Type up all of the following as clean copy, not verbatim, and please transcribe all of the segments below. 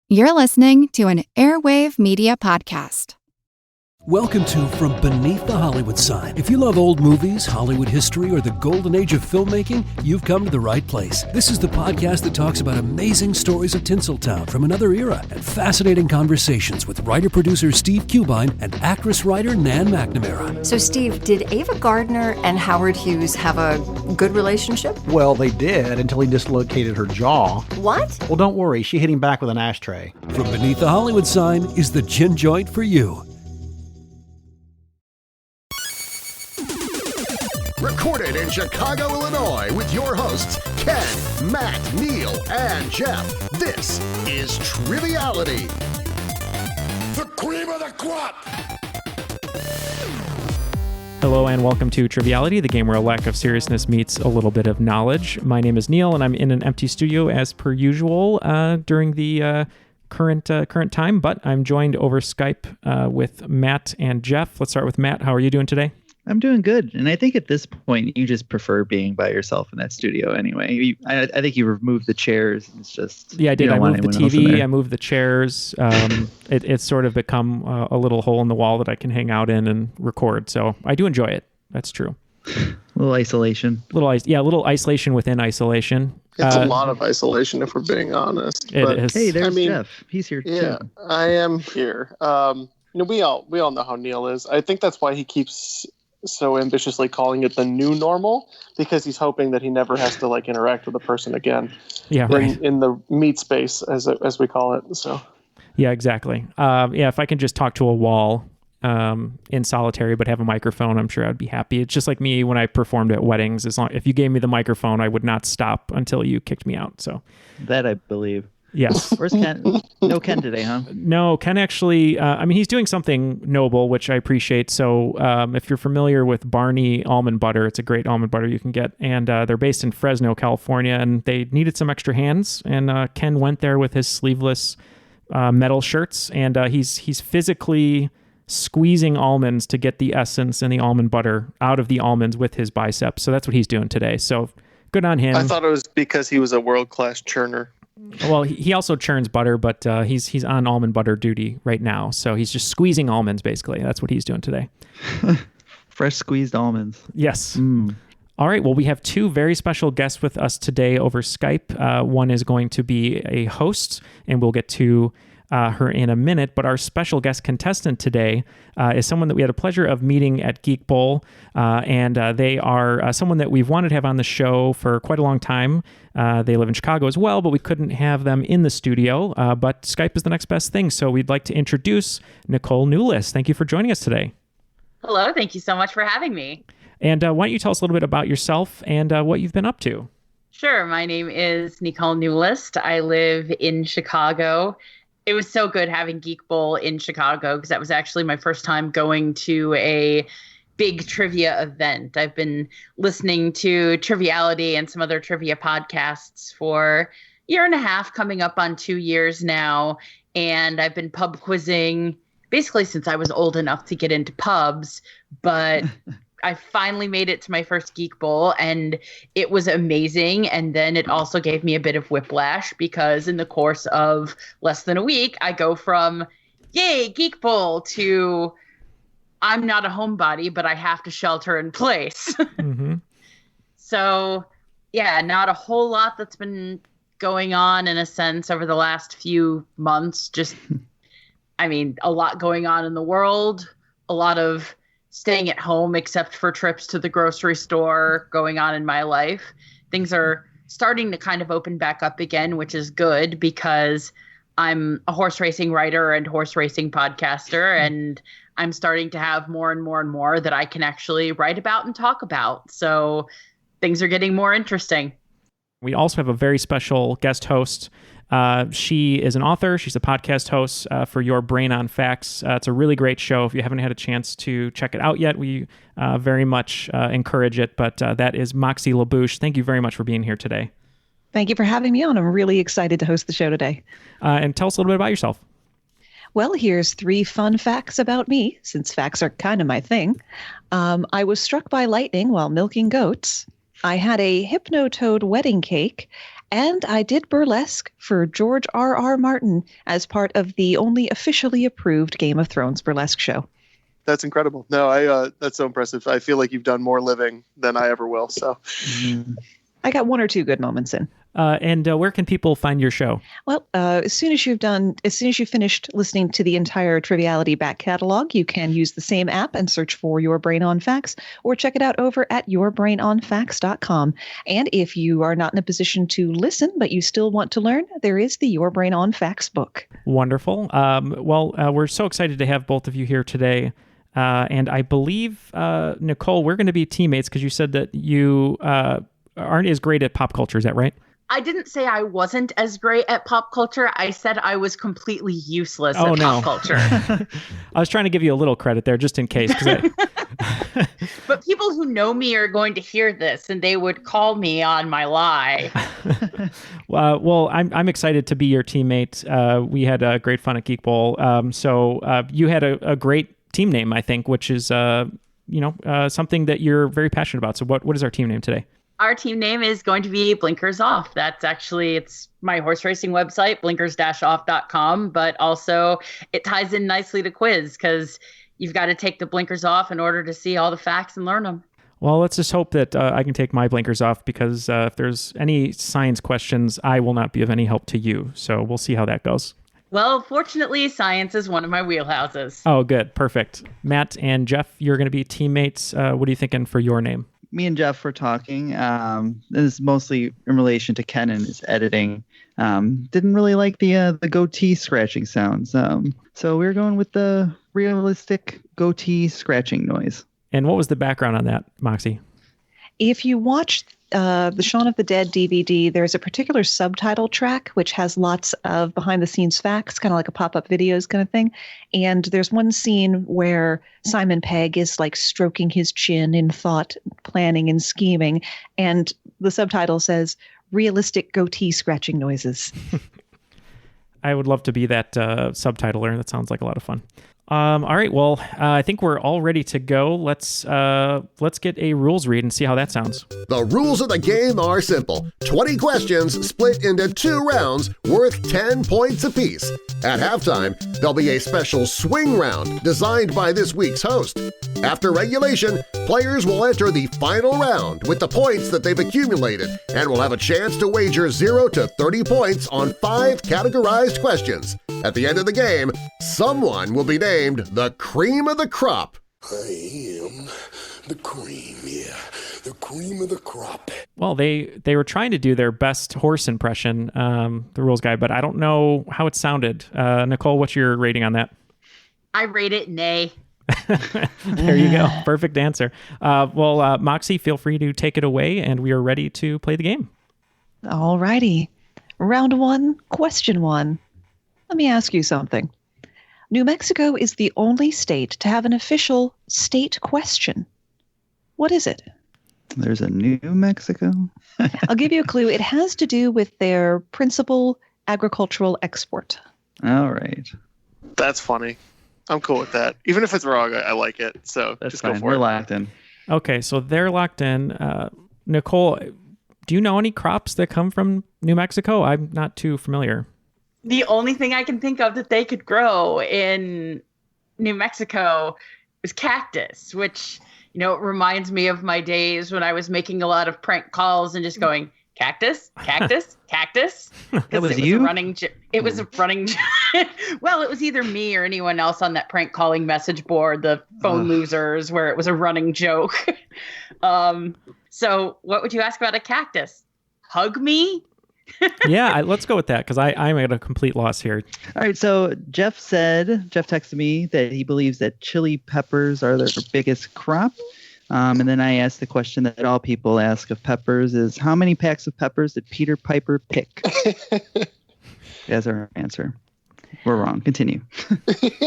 You're listening to an Airwave Media Podcast. Welcome to From Beneath the Hollywood Sign. If you love old movies, Hollywood history, or the golden age of filmmaking, you've come to the right place. This is the podcast that talks about amazing stories of Tinseltown from another era and fascinating conversations with writer-producer Steve Cubine and actress-writer Nan McNamara. So, Steve, did Ava Gardner and Howard Hughes have a good relationship? Well, they did until he dislocated her jaw. What? Well, don't worry. She hit him back with an ashtray. From Beneath the Hollywood Sign is the gin joint for you. Recorded in Chicago, Illinois, with your hosts, Ken, Matt, Neal, and Jeff. This is Triviality. The cream of the crop! Hello and welcome to Triviality, the game where a lack of seriousness meets a little bit of knowledge. My name is Neal, and I'm in an empty studio as per usual during the current time, but I'm joined over Skype with Matt and Jeff. Let's start with Matt. How are you doing today? I'm doing good. And I think at this point, you just prefer being by yourself in that studio anyway. I think you removed the chairs. It's just... Yeah, I did. I moved the TV. I moved the chairs. It's sort of become a little hole in the wall that I can hang out in and record. So I do enjoy it. That's true. A little isolation. A little isolation within isolation. It's a lot of isolation, if we're being honest. It is. Hey, there's Jeff. He's here too. Yeah, I am here. We all know how Neal is. I think that's why he keeps so ambitiously calling it the new normal, because he's hoping that he never has to interact with a person again. Yeah, right. In the meat space, as we call it. So. Yeah, exactly. If I can just talk to a wall in solitary but have a microphone, I'm sure I'd be happy. It's just like me when I performed at weddings. If you gave me the microphone, I would not stop until you kicked me out. So that I believe. Yes. Where's Ken? No Ken today, huh? No, Ken actually, he's doing something noble, which I appreciate. So if you're familiar with Barney almond butter, it's a great almond butter you can get. And they're based in Fresno, California, and they needed some extra hands. And Ken went there with his sleeveless metal shirts, and he's physically squeezing almonds to get the essence and the almond butter out of the almonds with his biceps. So that's what he's doing today. So good on him. I thought it was because he was a world-class churner. Well, he also churns butter, but he's on almond butter duty right now. So he's just squeezing almonds, basically. That's what he's doing today. Fresh squeezed almonds. Yes. All right. Well, we have two very special guests with us today over Skype. One is going to be a host, and we'll get to her in a minute. But our special guest contestant today is someone that we had a pleasure of meeting at Geek Bowl. And they are someone that we've wanted to have on the show for quite a long time. They live in Chicago as well, but we couldn't have them in the studio. But Skype is the next best thing. So we'd like to introduce Nicolle Neulist. Thank you for joining us today. Hello. Thank you so much for having me. And why don't you tell us a little bit about yourself and what you've been up to? Sure. My name is Nicolle Neulist. I live in Chicago. It was so good having Geek Bowl in Chicago because that was actually my first time going to a big trivia event. I've been listening to Triviality and some other trivia podcasts for a year and a half, coming up on 2 years now. And I've been pub quizzing basically since I was old enough to get into pubs. But I finally made it to my first Geek Bowl, and it was amazing. And then it also gave me a bit of whiplash because in the course of less than a week, I go from, yay, Geek Bowl, to I'm not a homebody, but I have to shelter in place. Mm-hmm. So, yeah, not a whole lot that's been going on in a sense over the last few months. Just, a lot going on in the world, a lot of staying at home except for trips to the grocery store going on in my life. Things are starting to kind of open back up again, which is good because I'm a horse racing writer and horse racing podcaster, and I'm starting to have more and more and more that I can actually write about and talk about. So things are getting more interesting. We also have a very special guest host. She is an author. She's a podcast host for Your Brain on Facts. It's a really great show. If you haven't had a chance to check it out yet, we very much encourage it. But that is Moxie LaBouche. Thank you very much for being here today. Thank you for having me on. I'm really excited to host the show today. And tell us a little bit about yourself. Well, here's 3 fun facts about me, since facts are kind of my thing. I was struck by lightning while milking goats. I had a hypnotoad wedding cake, And I did burlesque for George R.R. Martin as part of the only officially approved Game of Thrones burlesque show. That's incredible. No, that's so impressive. I feel like you've done more living than I ever will. So I got 1 or 2 good moments in. And where can people find your show? Well, as soon as you've finished listening to the entire Triviality back catalog, you can use the same app and search for Your Brain on Facts, or check it out over at yourbrainonfacts.com. And if you are not in a position to listen, but you still want to learn, there is the Your Brain on Facts book. Wonderful. We're so excited to have both of you here today. And I believe, Nicolle, we're going to be teammates because you said that you aren't as great at pop culture. Is that right? I didn't say I wasn't as great at pop culture. I said I was completely useless at pop culture. I was trying to give you a little credit there just in case. But people who know me are going to hear this and they would call me on my lie. Well, I'm excited to be your teammate. We had great fun at Geek Bowl. So you had a great team name, I think, which is something that you're very passionate about. So what is our team name today? Our team name is going to be Blinkers Off. It's my horse racing website, blinkers-off.com, but also it ties in nicely to quiz because you've got to take the blinkers off in order to see all the facts and learn them. Well, let's just hope that I can take my blinkers off because if there's any science questions, I will not be of any help to you. So we'll see how that goes. Well, fortunately, science is one of my wheelhouses. Oh, good. Perfect. Matt and Jeff, you're going to be teammates. What are you thinking for your name? Me and Jeff were talking. This is mostly in relation to Ken and his editing. Didn't really like the goatee scratching sounds. So we were going with the realistic goatee scratching noise. And what was the background on that, Moxie? If you watch the Shaun of the Dead DVD, there's a particular subtitle track which has lots of behind-the-scenes facts, kind of like a pop-up videos kind of thing. And there's one scene where Simon Pegg is like stroking his chin in thought, planning and scheming. And the subtitle says, realistic goatee scratching noises. I would love to be that subtitler. That sounds like a lot of fun. All right. Well, I think we're all ready to go. Let's get a rules read and see how that sounds. The rules of the game are simple. 20 questions split into 2 rounds worth 10 points apiece. At halftime, there'll be a special swing round designed by this week's host. After regulation, players will enter the final round with the points that they've accumulated and will have a chance to wager 0 to 30 points on 5 categorized questions. At the end of the game, someone will be named the cream of the crop. I am the cream, the cream of the crop. Well, they were trying to do their best horse impression, the rules guy, but I don't know how it sounded. Nicolle, what's your rating on that? I rate it nay. There you go. Perfect answer. Moxie, feel free to take it away, and we are ready to play the game. All righty. Round 1, question 1. Let me ask you something. New Mexico is the only state to have an official state question. What is it? There's a New Mexico? I'll give you a clue. It has to do with their principal agricultural export. All right. That's funny. I'm cool with that. Even if it's wrong, I like it. So that's just fine. Go for We're it. locked in. Okay, so they're locked in. Nicolle, do you know any crops that come from New Mexico? I'm not too familiar. The only thing I can think of that they could grow in New Mexico is cactus, which, reminds me of my days when I was making a lot of prank calls and just going, cactus, cactus, cactus. That was you? It was a running. Well, it was either me or anyone else on that prank calling message board, the phone losers, where it was a running joke. So what would you ask about a cactus? Hug me? Yeah, let's go with that because I'm at a complete loss here. All right, so Jeff texted me that he believes that chili peppers are their biggest crop. And then I asked the question that all people ask of peppers is, how many packs of peppers did Peter Piper pick? That's our answer. We're wrong. Continue.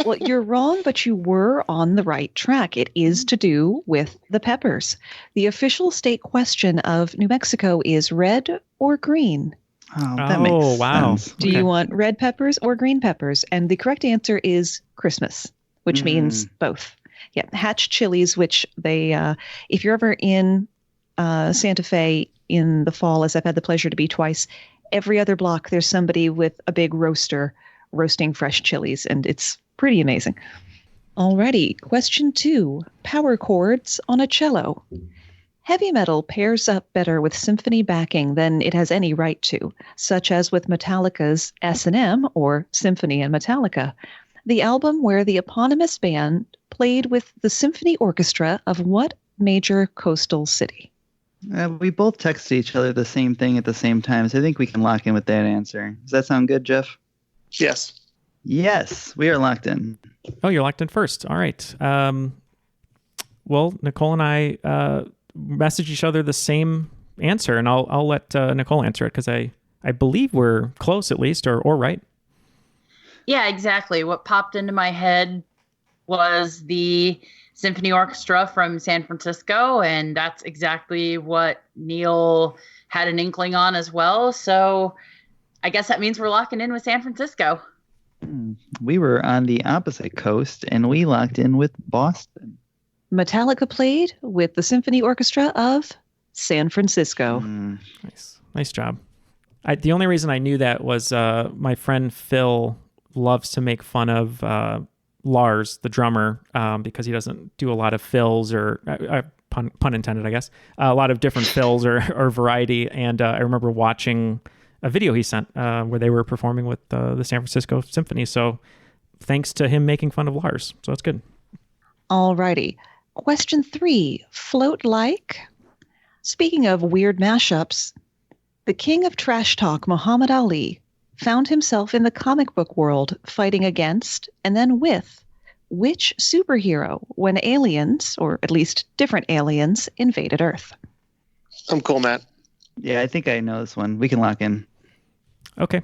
Well, you're wrong, but you were on the right track. It is to do with the peppers. The official state question of New Mexico is red or green. Oh, that makes sense. Do you want red peppers or green peppers? And the correct answer is Christmas, which means both. Yeah, hatch chilies, which they, if you're ever in Santa Fe in the fall, as I've had the pleasure to be twice. Every other block, there's somebody with a big roaster roasting fresh chilies, and it's pretty amazing. Alrighty, question 2. Power chords on a cello. Heavy metal pairs up better with symphony backing than it has any right to, such as with Metallica's S&M, or Symphony and Metallica, the album where the eponymous band played with the symphony orchestra of what major coastal city? We both texted each other the same thing at the same time, so I think we can lock in with that answer. Does that sound good, Jeff? Yes. Yes, we are locked in. Oh, you're locked in first. All right. Well, Nicolle and I message each other the same answer, and I'll let Nicolle answer it because I believe we're close, at least, or right. Yeah, exactly. What popped into my head was the symphony orchestra from San Francisco, and that's exactly what Neal had an inkling on as well. So I guess that means we're locking in with San Francisco. We were on the opposite coast, and we locked in with Boston. Metallica played with the symphony orchestra of San Francisco. Nice job. The only reason I knew that was my friend Phil loves to make fun of Lars, the drummer, because he doesn't do a lot of fills or pun intended, I guess, a lot of different fills or variety. And I remember watching a video he sent where they were performing with the San Francisco Symphony. So thanks to him making fun of Lars. So that's good. All righty. Question 3, float like. Speaking of weird mashups, the king of trash talk, Muhammad Ali, found himself in the comic book world fighting against and then with which superhero when aliens, or at least different aliens, invaded Earth? I'm cool, Matt. Yeah, I think I know this one. We can lock in. Okay.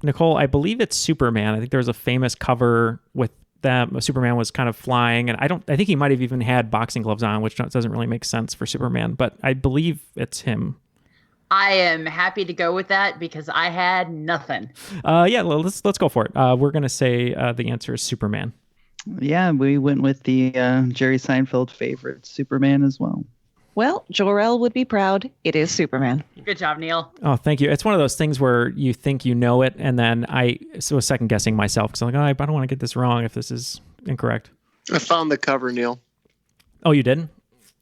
Nicolle, I believe it's Superman. I think there was a famous cover with them. Superman was kind of flying, and I think he might have even had boxing gloves on, which doesn't really make sense for Superman, but I believe it's him. I am happy to go with that because I had nothing. Yeah, let's go for it. We're going to say the answer is Superman. Yeah, we went with the Jerry Seinfeld favorite, Superman, as well. Well, Jor-El would be proud. It is Superman. Good job, Neal. Oh, thank you. It's one of those things where you think you know it, and then I was second guessing myself because I'm like, I don't want to get this wrong if this is incorrect. I found the cover, Neal. Oh, you did?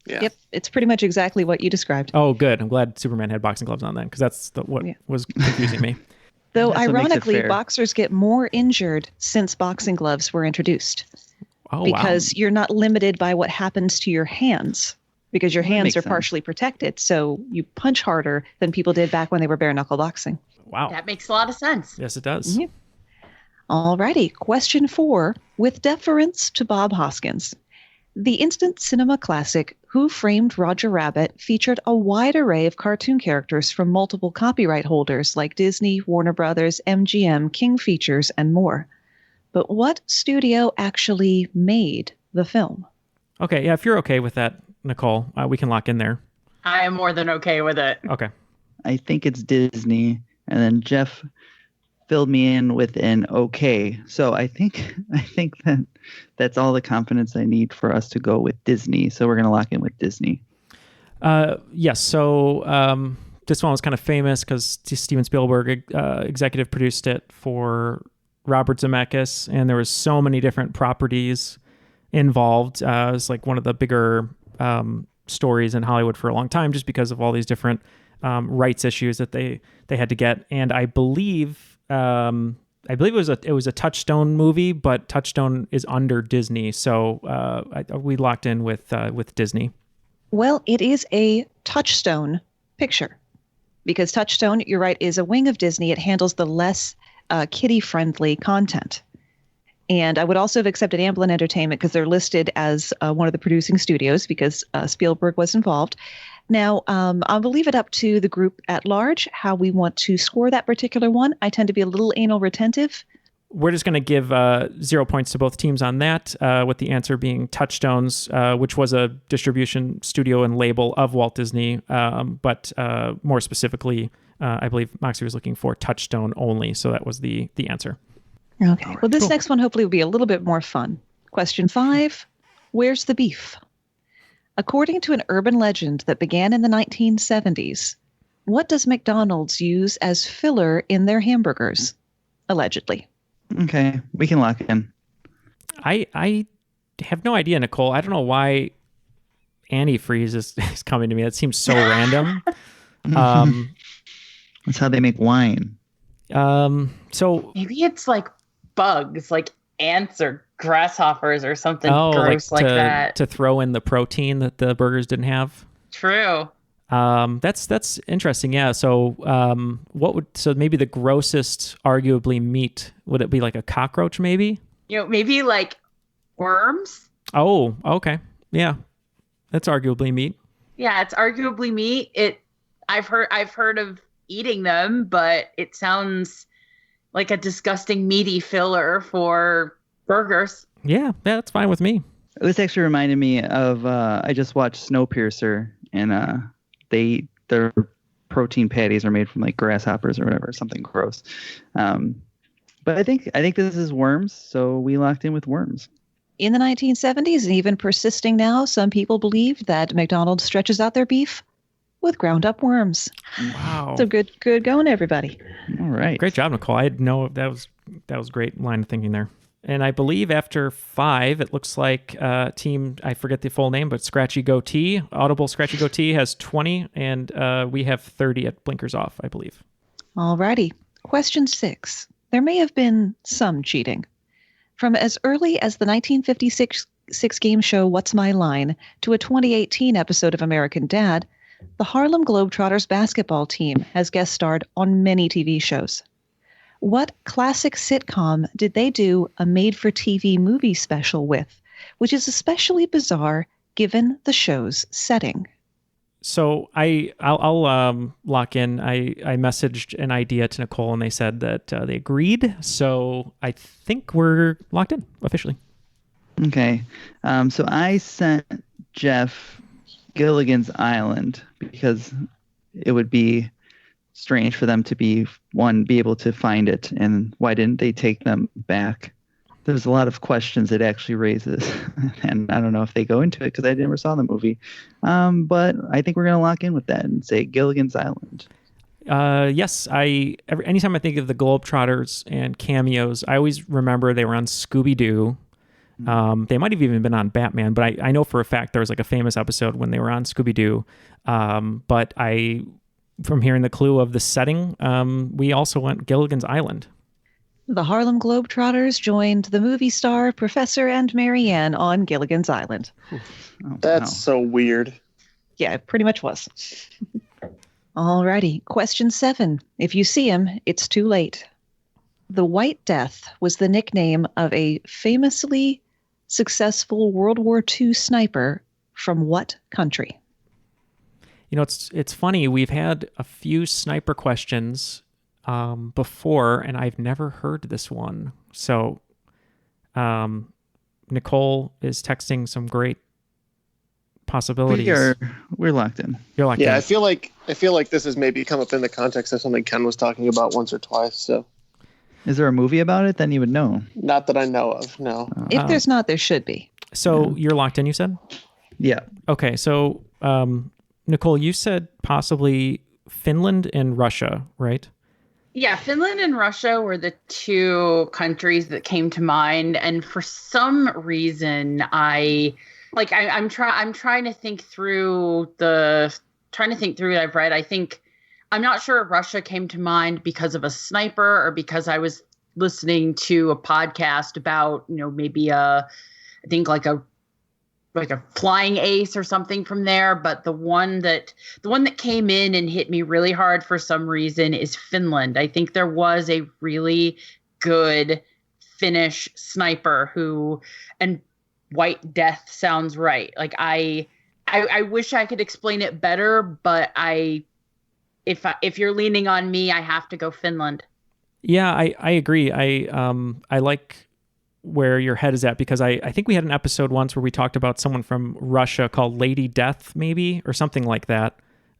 Yeah. Yep, it's pretty much exactly what you described. Oh, good. I'm glad Superman had boxing gloves on then, because that's what was confusing me. Though, That's what makes it ironically, fair. boxers get more injured since boxing gloves were introduced. Oh, because you're not limited by what happens to your hands, because your hands makes are sense. partially protected. So you punch harder than people did back when they were bare knuckle boxing. Wow. That makes a lot of sense. Yes, it does. Yep. All righty. Question 4. With deference to Bob Hoskins, the instant cinema classic Who Framed Roger Rabbit featured a wide array of cartoon characters from multiple copyright holders like Disney, Warner Brothers, MGM, King Features, and more. But what studio actually made the film? Okay, yeah, if you're okay with that, Nicolle, we can lock in there. I am more than okay with it. Okay. I think it's Disney, and then Jeff filled me in with an okay. So I think that's all the confidence I need for us to go with Disney. So we're going to lock in with Disney. Yes, so this one was kind of famous because Steven Spielberg executive produced it for Robert Zemeckis, and there was so many different properties involved. It was like one of the bigger stories in Hollywood for a long time, just because of all these different rights issues that they had to get. And I believe it was a Touchstone movie, but Touchstone is under Disney, so we locked in with Disney. Well, it is a Touchstone picture, because Touchstone, you're right, is a wing of Disney. It handles the less kiddie-friendly content. And I would also have accepted Amblin Entertainment because they're listed as one of the producing studios because Spielberg was involved. Now, I will leave it up to the group at large how we want to score that particular one. I tend to be a little anal retentive. We're just going to give 0 points to both teams on that, with the answer being Touchstones, which was a distribution studio and label of Walt Disney, but more specifically, I believe Moxie was looking for Touchstone only, so that was the answer. Okay. Well, this next one hopefully will be a little bit more fun. Question 5, where's the beef? According to an urban legend that began in the 1970s, what does McDonald's use as filler in their hamburgers? Allegedly. Okay, we can lock in. I have no idea, Nicolle. I don't know why antifreeze is coming to me. That seems so random. That's how they make wine. So maybe it's like bugs, like ants or grasshoppers or something gross like that. To throw in the protein that the burgers didn't have. True. That's interesting. Yeah. So so maybe the grossest arguably meat, would it be like a cockroach maybe? Maybe like worms. Oh, okay. Yeah. That's arguably meat. Yeah, it's arguably meat. I've heard of eating them, but it sounds like a disgusting meaty filler for burgers. Yeah, that's fine with me. This actually reminded me of I just watched Snowpiercer, and their protein patties are made from like grasshoppers or whatever, something gross. But I think this is worms, so we locked in with worms. In the 1970s, and even persisting now, some people believe that McDonald's stretches out their beef with ground up worms. Wow. So good going, everybody. All right. Great job, Nicolle. I had no, that was great line of thinking there. And I believe after 5, it looks like team, I forget the full name, but Scratchy Goatee, Audible Scratchy Goatee has 20, and we have 30 at Blinkers Off, I believe. All righty. Question 6. There may have been some cheating. From as early as the 1956 game show What's My Line to a 2018 episode of American Dad, the Harlem Globetrotters basketball team has guest starred on many TV shows. What classic sitcom did they do a made-for-TV movie special with, which is especially bizarre given the show's setting? So I'll lock in. I messaged an idea to Nicolle, and they said that they agreed. So I think we're locked in officially. Okay. So I sent Jeff Gilligan's Island because it would be strange for them to be able to find it, and why didn't they take them back? There's a lot of questions it actually raises, and I don't know if they go into it because I never saw the movie. But I think we're going to lock in with that and say Gilligan's Island. Yes, anytime I think of the Globetrotters and cameos, I always remember they were on Scooby-Doo. They might have even been on Batman, but I know for a fact there was like a famous episode when they were on Scooby-Doo. But from hearing the clue of the setting, we also went Gilligan's Island. The Harlem Globetrotters joined the movie star Professor and Marianne on Gilligan's Island. That's so weird. Yeah, it pretty much was. Alrighty, question 7. If you see him, it's too late. The White Death was the nickname of a famously successful World War II sniper from what country? It's funny. We've had a few sniper questions before, and I've never heard this one. So Nicolle is texting some great possibilities. We're locked in. You're locked in. Yeah, I feel like this has maybe come up in the context of something Ken was talking about once or twice. So, is there a movie about it? Then you would know. Not that I know of. No. If there's not, there should be. So you're locked in. You said. Yeah. Okay. So Nicolle, you said possibly Finland and Russia, right? Yeah, Finland and Russia were the two countries that came to mind, and for some reason, I'm trying to think through what I've read. I'm not sure if Russia came to mind because of a sniper or because I was listening to a podcast about maybe a flying ace or something from there. But the one that came in and hit me really hard for some reason is Finland. I think there was a really good Finnish sniper and White Death sounds right. Like I wish I could explain it better, but if you're leaning on me, I have to go Finland. Yeah, I agree. I like where your head is at, because I think we had an episode once where we talked about someone from Russia called Lady Death, maybe, or something like that.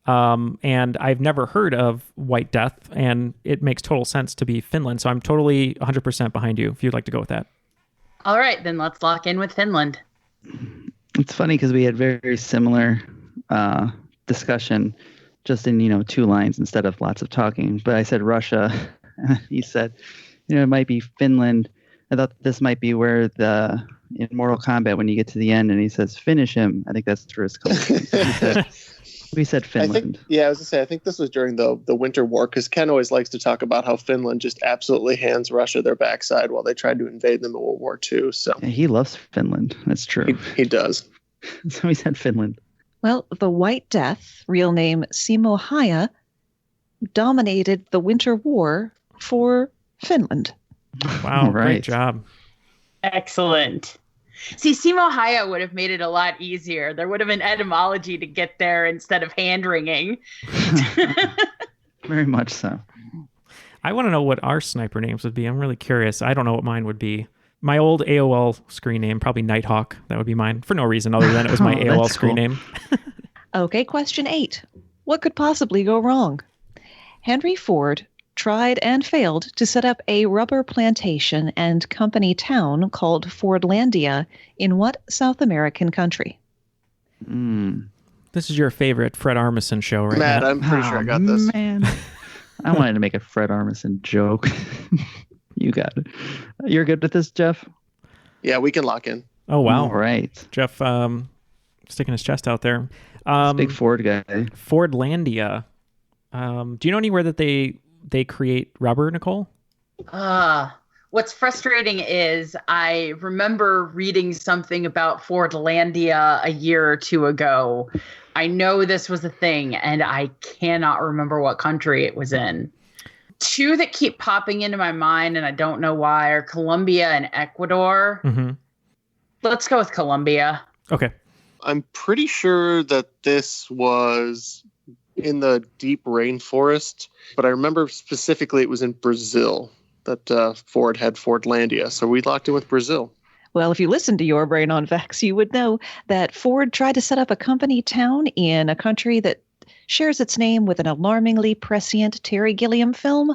And I've never heard of White Death, and it makes total sense to be Finland. So I'm totally 100% behind you if you'd like to go with that. All right, then let's lock in with Finland. It's funny because we had very similar discussion, just in 2 lines instead of lots of talking. But I said Russia. He said, it might be Finland. I thought this might be where in Mortal Kombat when you get to the end and he says finish him. I think that's where it's called. We said Finland. I was gonna say I think this was during the Winter War because Ken always likes to talk about how Finland just absolutely hands Russia their backside while they tried to invade them in World War II. So yeah, he loves Finland. That's true. He does. So he said Finland. Well, the White Death, real name Simo Häyhä, dominated the Winter War for Finland. Wow, right. Great job. Excellent. See, Simo Häyhä would have made it a lot easier. There would have been etymology to get there instead of hand-wringing. Very much so. I want to know what our sniper names would be. I'm really curious. I don't know what mine would be. My old AOL screen name, probably Nighthawk. That would be mine for no reason other than it was my AOL screen name. Okay, question 8. What could possibly go wrong? Henry Ford tried and failed to set up a rubber plantation and company town called Fordlandia in what South American country? This is your favorite Fred Armisen show, right? Matt, I'm pretty sure I got this. Man. I wanted to make a Fred Armisen joke. You got it. You're good with this, Jeff? Yeah, we can lock in. Oh, wow. All right. Jeff sticking his chest out there. Big Ford guy. Fordlandia. Do you know anywhere that they create rubber, Nicolle? What's frustrating is I remember reading something about Fordlandia a year or 2 ago. I know this was a thing, and I cannot remember what country it was in. 2 that keep popping into my mind, and I don't know why, are Colombia and Ecuador. Mm-hmm. Let's go with Colombia. Okay. I'm pretty sure that this was in the deep rainforest, but I remember specifically it was in Brazil that Ford had Fordlandia. So we locked in with Brazil. Well, if you listen to Your Brain on Facts, you would know that Ford tried to set up a company town in a country that shares its name with an alarmingly prescient Terry Gilliam film,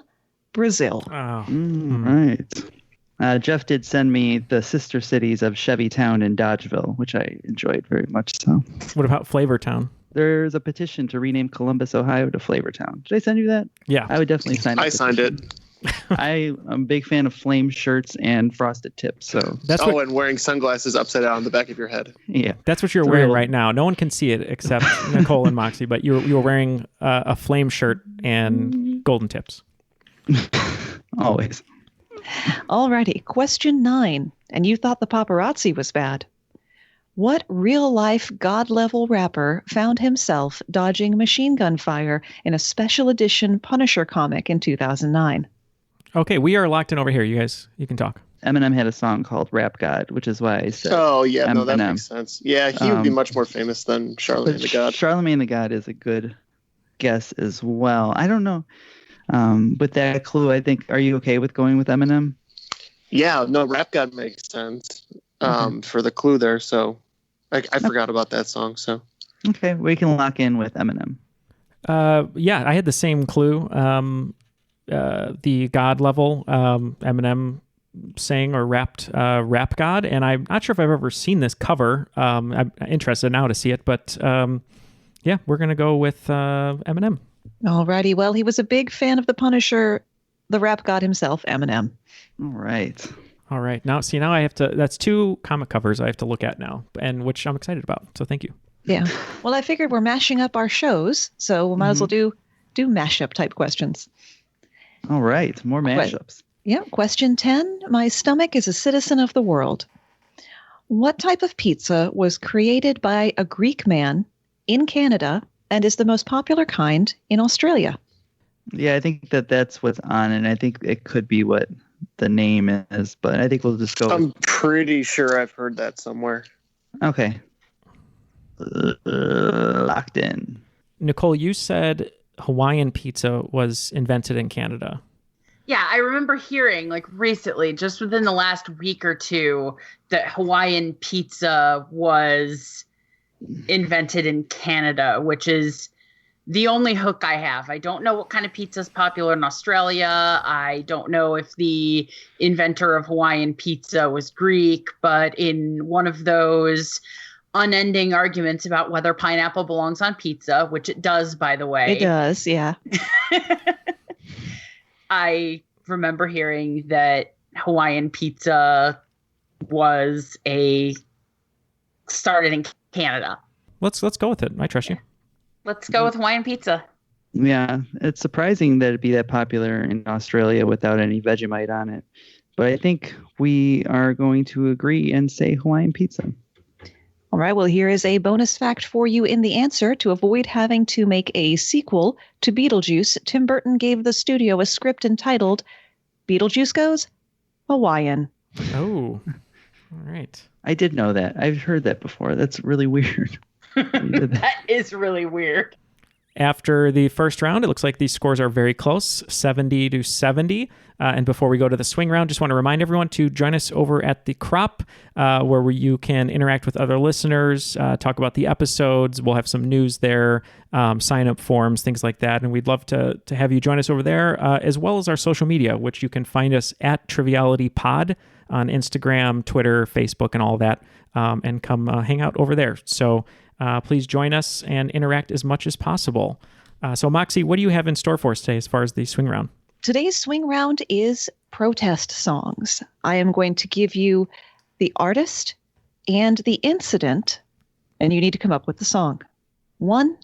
Brazil. Oh. Right. Jeff did send me the sister cities of Chevytown and Dodgeville, which I enjoyed very much so. What about Flavortown? There's a petition to rename Columbus, Ohio to Flavortown. Did I send you that? Yeah. I would definitely sign it. I signed it. I'm a big fan of flame shirts and frosted tips. So and wearing sunglasses upside down on the back of your head. Yeah. That's what you're wearing right now. No one can see it except Nicolle and Moxie, but you're wearing a flame shirt and golden tips. Always. Alrighty, question 9. And you thought the paparazzi was bad. What real-life God-level rapper found himself dodging machine gun fire in a special edition Punisher comic in 2009? Okay, we are locked in over here. You guys, you can talk. Eminem had a song called Rap God, which is why I said Oh, yeah, Eminem. no, that makes sense. Yeah, he would be much more famous than Charlamagne the God. Charlamagne the God is a good guess as well. I don't know. With that clue, I think, are you okay with going with Eminem? Yeah, no, Rap God makes sense for the clue there. So I forgot about that song. So okay, we can lock in with Eminem. Yeah, I had the same clue. The God level, Eminem sang or rapped Rap God, and I'm not sure if I've ever seen this cover. I'm interested now to see it, but yeah, we're gonna go with Eminem. Alrighty, well, he was a big fan of the Punisher, the Rap God himself, Eminem. All right. Now I have to. That's 2 comic covers I have to look at now, and which I'm excited about. So thank you. Yeah. Well, I figured we're mashing up our shows, so we might as well do mashup type questions. All right. More mashups. Yeah. Question 10. My stomach is a citizen of the world. What type of pizza was created by a Greek man in Canada and is the most popular kind in Australia? Yeah, I think that's what's on, and I think it could be what the name is, but I think we'll just go. I'm pretty sure I've heard that somewhere. Okay. Locked in. Nicolle, you said Hawaiian pizza was invented in Canada. Yeah, I remember hearing like recently, just within the last week or 2, that Hawaiian pizza was invented in Canada, which is the only hook I have. I don't know what kind of pizza is popular in Australia. I don't know if the inventor of Hawaiian pizza was Greek, but in one of those unending arguments about whether pineapple belongs on pizza, which it does, by the way. It does, yeah. I remember hearing that Hawaiian pizza started in Canada. Let's go with it. I trust you. Let's go with Hawaiian pizza. Yeah, it's surprising that it'd be that popular in Australia without any Vegemite on it. But I think we are going to agree and say Hawaiian pizza. All right, well, here is a bonus fact for you in the answer. To avoid having to make a sequel to Beetlejuice, Tim Burton gave the studio a script entitled Beetlejuice Goes Hawaiian. Oh, all right. I did know that. I've heard that before. That's really weird. That is really weird. After the first round, it looks like these scores are very close, 70-70. And before we go to the swing round, just want to remind everyone to join us over at the Crop, where you can interact with other listeners, talk about the episodes. We'll have some news there, sign-up forms, things like that. And we'd love to have you join us over there, as well as our social media, which you can find us at Triviality Pod on Instagram, Twitter, Facebook, and all that, and come hang out over there. So please join us and interact as much as possible. So Moxie, what do you have in store for us today as far as the swing round? Today's swing round is protest songs. I am going to give you the artist and the incident, and you need to come up with the song. 1,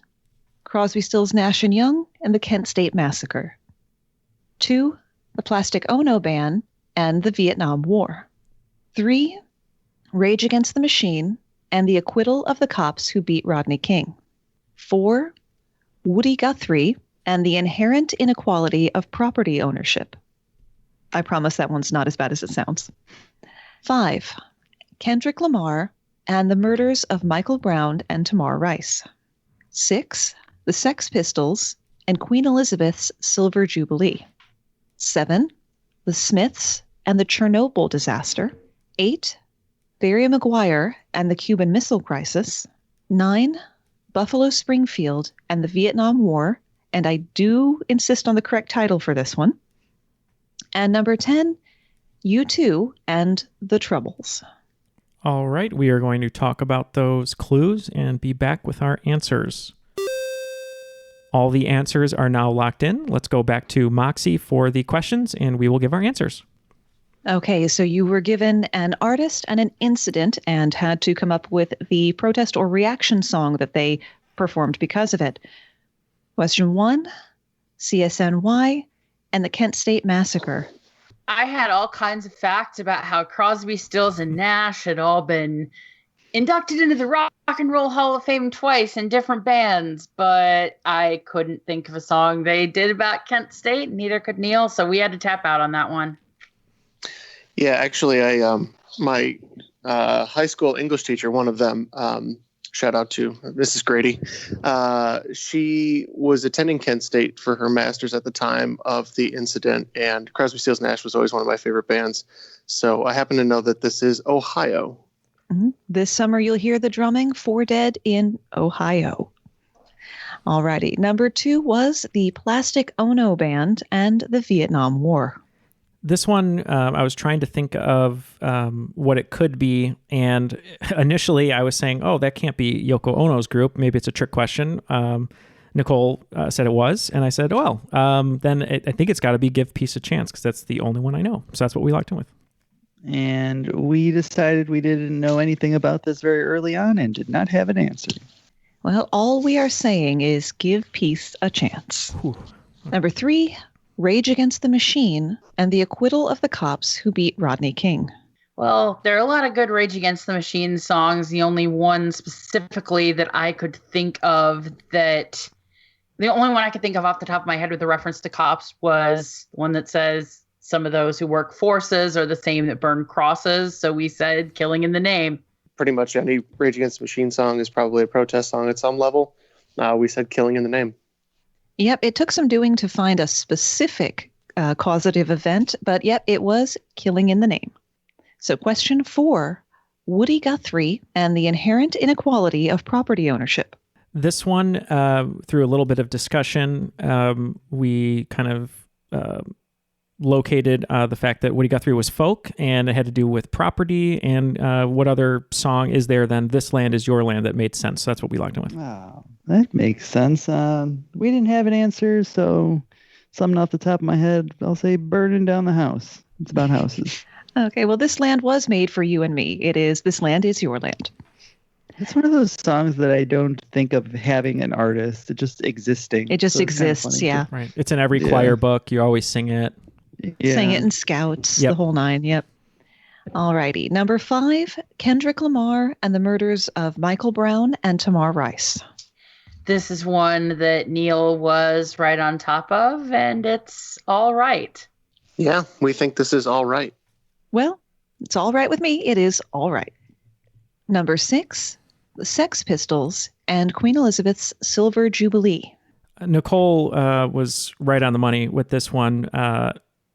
Crosby, Stills, Nash & Young and the Kent State Massacre. 2, the Plastic Ono Band and the Vietnam War. 3, Rage Against the Machine and the acquittal of the cops who beat Rodney King. 4, Woody Guthrie and the inherent inequality of property ownership. I promise that one's not as bad as it sounds. 5, Kendrick Lamar and the murders of Michael Brown and Tamar Rice. 6, the Sex Pistols and Queen Elizabeth's Silver Jubilee. 7, the Smiths and the Chernobyl disaster. 8, Barry Maguire and the Cuban Missile Crisis. 9, Buffalo Springfield and the Vietnam War, and I do insist on the correct title for this one. And number 10, U2 and the Troubles. All right, we are going to talk about those clues and be back with our answers. All the answers are now locked in. Let's go back to Moxie for the questions, and we will give our answers. Okay, so you were given an artist and an incident and had to come up with the protest or reaction song that they performed because of it. Question 1, CSNY and the Kent State Massacre. I had all kinds of facts about how Crosby, Stills, and Nash had all been inducted into the Rock and Roll Hall of Fame twice in different bands, but I couldn't think of a song they did about Kent State, neither could Neal, so we had to tap out on that one. Yeah, actually, my high school English teacher, one of them, shout out to Mrs. Grady. She was attending Kent State for her master's at the time of the incident, and Crosby, Stills, Nash was always one of my favorite bands. So I happen to know that this is Ohio. Mm-hmm. This summer, you'll hear the drumming for Dead in Ohio. All righty. Number 2 was the Plastic Ono Band and the Vietnam War. This one, I was trying to think of what it could be, and initially I was saying, oh, that can't be Yoko Ono's group. Maybe it's a trick question. Nicolle said it was, and I said, well, then I think it's got to be Give Peace a Chance, because that's the only one I know. So that's what we locked in with. And we decided we didn't know anything about this very early on and did not have an answer. Well, all we are saying is Give Peace a Chance. Whew. Number 3, Rage Against the Machine and the acquittal of the cops who beat Rodney King. Well, there are a lot of good Rage Against the Machine songs. The only one specifically that I could think of the only one I could think of off the top of my head with a reference to cops was one that says some of those who work forces are the same that burn crosses. So we said Killing in the Name. Pretty much any Rage Against the Machine song is probably a protest song at some level. We said Killing in the Name. Yep, it took some doing to find a specific causative event, but yep, it was Killing in the Name. So question 4, Woody Guthrie and the inherent inequality of property ownership. This one, through a little bit of discussion, we kind of located the fact that Woody Guthrie was folk, and it had to do with property. And what other song is there than "This Land Is Your Land" that made sense? So that's what we locked in with. Wow, that makes sense. We didn't have an answer, so something off the top of my head, I'll say "Burning Down the House." It's about houses. Okay, well, This Land was made for you and me. It is This Land Is Your Land. It's one of those songs that I don't think of having an artist. It just existing. It just So it's kind of exists, funny. yeah. Right. It's in every choir book. You always sing it. Yeah. Sang it in Scouts, Yep. the whole nine. Yep. All righty. Number 5, Kendrick Lamar and the Murders of Michael Brown and Tamar Rice. This is one that Neal was right on top of, and it's all right. Yeah, we think this is all right. Well, it's all right with me. It is all right. Number 6, the Sex Pistols and Queen Elizabeth's Silver Jubilee. Nicolle was right on the money with this one.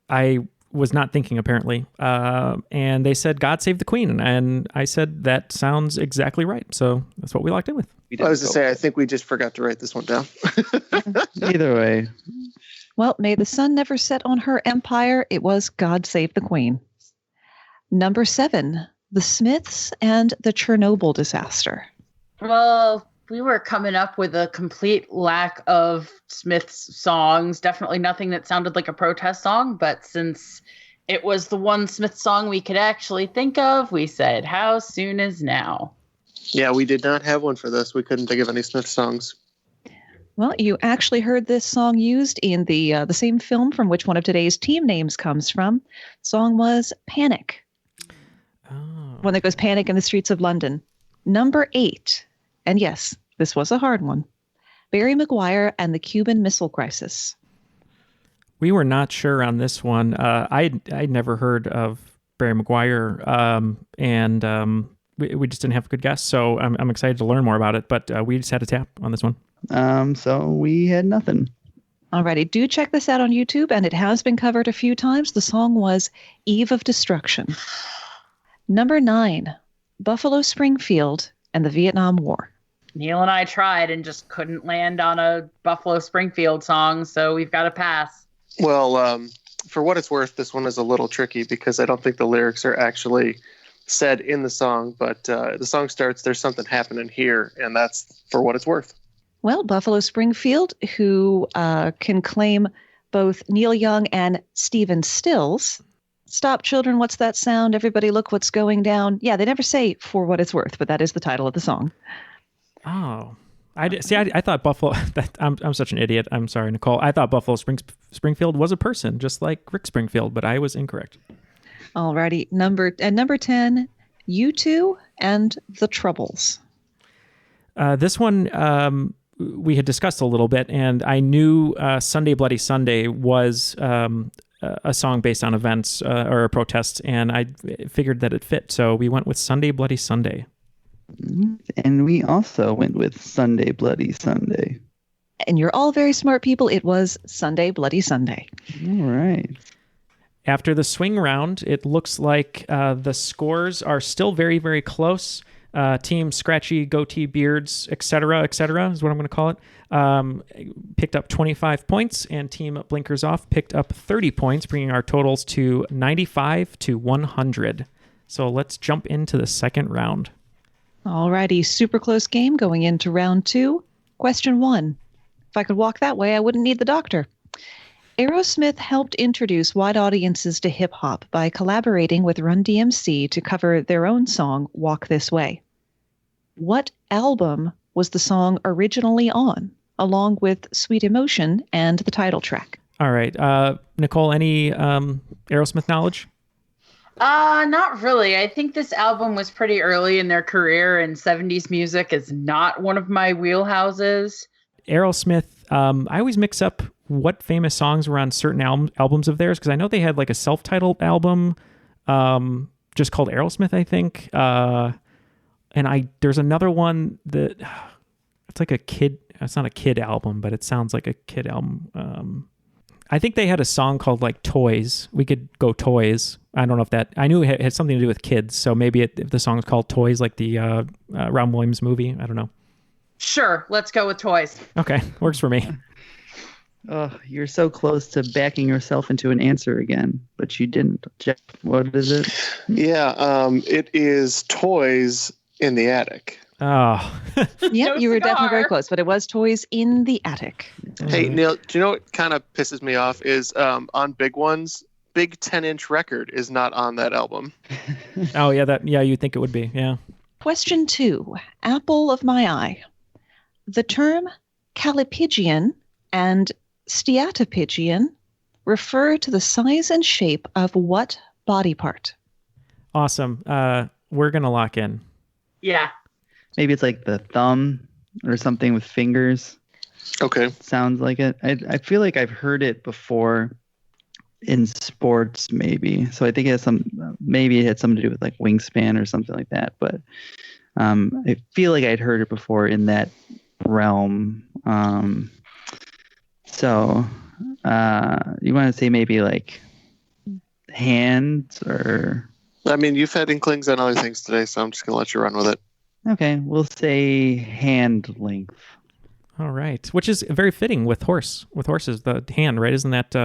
I was not thinking, apparently. And they said, "God Save the Queen." And I said, that sounds exactly right. So that's what we locked in with. I was to say, I think we just forgot to write this one down. Either way. Well, may the sun never set on her empire. It was God Save the Queen. Number 7, the Smiths and the Chernobyl disaster. Well, we were coming up with a complete lack of Smith's songs. Definitely nothing that sounded like a protest song. But since it was the one Smith song we could actually think of, we said, "How soon is now?" Yeah, we did not have one for this. We couldn't think of any Smith songs. Well, you actually heard this song used in the same film from which one of today's team names comes from. The song was Panic. One that goes Panic in the Streets of London. Number 8, and yes, this was a hard one, Barry Maguire and the Cuban Missile Crisis. We were not sure on this one. I'd never heard of Barry Maguire, and we just didn't have a good guess. So I'm excited to learn more about it, but we just had to tap on this one. So we had nothing. Alrighty, do check this out on YouTube, and it has been covered a few times. The song was Eve of Destruction. Number 9, Buffalo Springfield and the Vietnam War. Neal and I tried and just couldn't land on a Buffalo Springfield song, so we've got to pass. Well, for what it's worth, this one is a little tricky because I don't think the lyrics are actually said in the song, but the song starts, "There's something happening here," and that's for what it's worth. Well, Buffalo Springfield, who can claim both Neil Young and Stephen Stills. Stop, children, what's that sound? Everybody look what's going down. Yeah, they never say "for what it's worth," but that is the title of the song. Oh, I thought Buffalo. I'm such an idiot. I'm sorry, Nicolle. I thought Buffalo Springfield was a person, just like Rick Springfield, but I was incorrect. Alrighty, number 10, U2 and the Troubles. This one we had discussed a little bit, and I knew "Sunday Bloody Sunday" was a song based on events or a protest, and I figured that it fit. So we went with "Sunday Bloody Sunday." And we also went with "Sunday Bloody Sunday." And you're all very smart people. It was Sunday Bloody Sunday. All right. After the swing round, it looks like the scores are still very, very close. Team Scratchy, Goatee Beards, etc., is what I'm going to call it, picked up 25 points, and Team Blinkers Off picked up 30 points, bringing our totals to 95 to 100. So let's jump into the second round. Alrighty, super close game going into round 2. Question 1. If I could walk that way, I wouldn't need the doctor. Aerosmith helped introduce wide audiences to hip-hop by collaborating with Run DMC to cover their own song, Walk This Way. What album was the song originally on, along with Sweet Emotion and the title track? All right. Nicolle, any Aerosmith knowledge? Not really. I think this album was pretty early in their career, and 70s music is not one of my wheelhouses. Aerosmith, I always mix up what famous songs were on certain albums of theirs, because I know they had like a self-titled album just called Aerosmith, I think. And there's another one that it's like a kid. It's not a kid album, but it sounds like a kid album. I think they had a song called like Toys. We could go Toys. I don't know if that. I knew it had something to do with kids, so maybe if the song's called Toys, like the Robin Williams movie. I don't know. Sure, let's go with Toys. Okay, works for me. Oh, you're so close to backing yourself into an answer again, but you didn't. Jeff, what is it? Yeah, it is Toys in the Attic. Oh. Yep, you were definitely very close, but it was Toys in the Attic. Hey, Neal, do you know what kind of pisses me off is on Big Ones, Big 10-inch Record is not on that album. Oh, yeah, you'd think it would be, yeah. Question 2, apple of my eye. The term callipygian and steatopygian refer to the size and shape of what body part? Awesome. We're going to lock in. Yeah. Maybe it's like the thumb or something with fingers. Okay. Sounds like it. I feel like I've heard it before in sports, maybe. So I think it has maybe it had something to do with like wingspan or something like that. But I feel like I'd heard it before in that realm. So you want to say maybe like hands or... I mean, you've had inklings on other things today, so I'm just going to let you run with it. Okay, we'll say hand length. All right, which is very fitting with horses, the hand, right? Isn't that...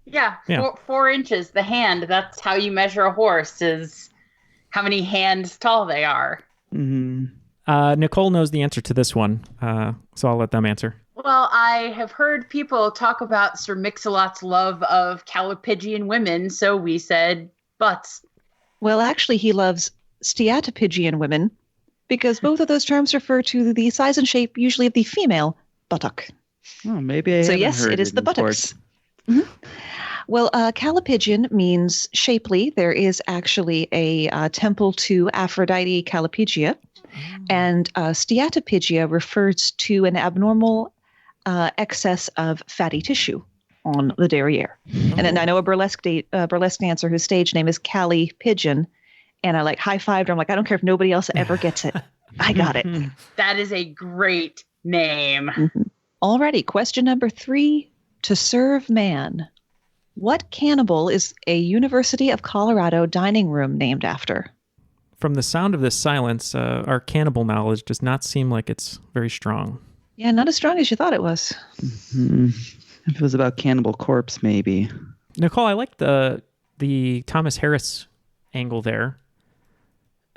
Yeah, Yeah. 4 inches, the hand. That's how you measure a horse, is how many hands tall they are. Mm-hmm. Nicolle knows the answer to this one, so I'll let them answer. Well, I have heard people talk about Sir Mix-a-Lot's love of callipygian women, so we said butts. Well, actually, he loves steatopygian women because both of those terms refer to the size and shape, usually of the female buttock. Oh, maybe I So haven't yes, heard it is the in buttocks. sports. Mhm. Well, callipygian means shapely. There is actually a temple to Aphrodite Callipygia, and steatopygia refers to an abnormal excess of fatty tissue on the derriere. And then I know a burlesque dancer whose stage name is Callie Pigeon, and I like high-fived her. I'm like, I don't care if nobody else ever gets it. I got it. That is a great name. Mm-hmm. Alrighty, question number 3. To serve man. What cannibal is a University of Colorado dining room named after? From the sound of this silence, our cannibal knowledge does not seem like it's very strong. Yeah, not as strong as you thought it was. Mm-hmm. If it was about Cannibal Corpse, maybe. Nicolle, I like the Thomas Harris angle there.